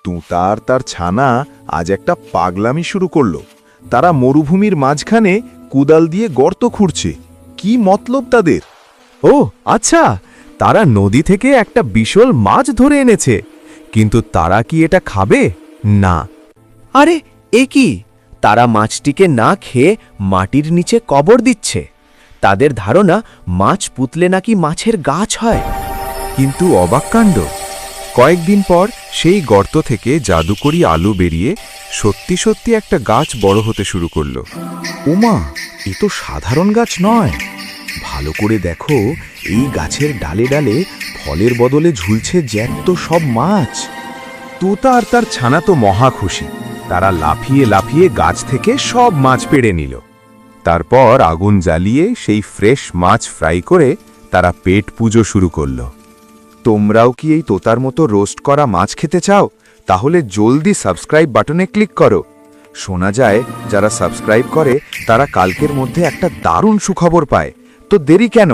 তুঁতা আর তার ছানা আজ একটা পাগলামি শুরু করলো। তারা মরুভূমির মাঝখানে কুদাল দিয়ে গর্ত খুঁড়ছে। কি মতলব তাদের? ও আচ্ছা, তারা নদী থেকে একটা বিশাল মাছ ধরে এনেছে, কিন্তু তারা কি এটা খাবে? না। আরে এ কি, তারা মাছটিকে না খেয়ে মাটির নিচে কবর দিচ্ছে। তাদের ধারণা মাছ পুতলে নাকি মাছের গাছ হয়। কিন্তু অবাক কাণ্ড, কয়েকদিন পর সেই গর্ত থেকে জাদুকরি আলু বেরিয়ে সত্যি সত্যি একটা গাছ বড় হতে শুরু করলো। ওমা, এ তো সাধারণ গাছ নয়। ভালো করে দেখো, এই গাছের ডালে ডালে ফলের বদলে ঝুলছে জ্যান্ত সব মাছ। তোতা আর তার ছানা তো মহা খুশি। তারা লাফিয়ে লাফিয়ে গাছ থেকে সব মাছ পেড়ে নিল। তারপর আগুন জ্বালিয়ে সেই ফ্রেশ মাছ ফ্রাই করে তারা পেট পুজো শুরু করল। তোমরাও কি এই তোতার মতো রোস্ট করা মাছ খেতে চাও? তাহলে জলদি সাবস্ক্রাইব বাটনে ক্লিক করো। শোনা যায় যারা সাবস্ক্রাইব করে তারা কালকের মধ্যে একটা দারুণ সুখবর পায়। তো দেরি কেন?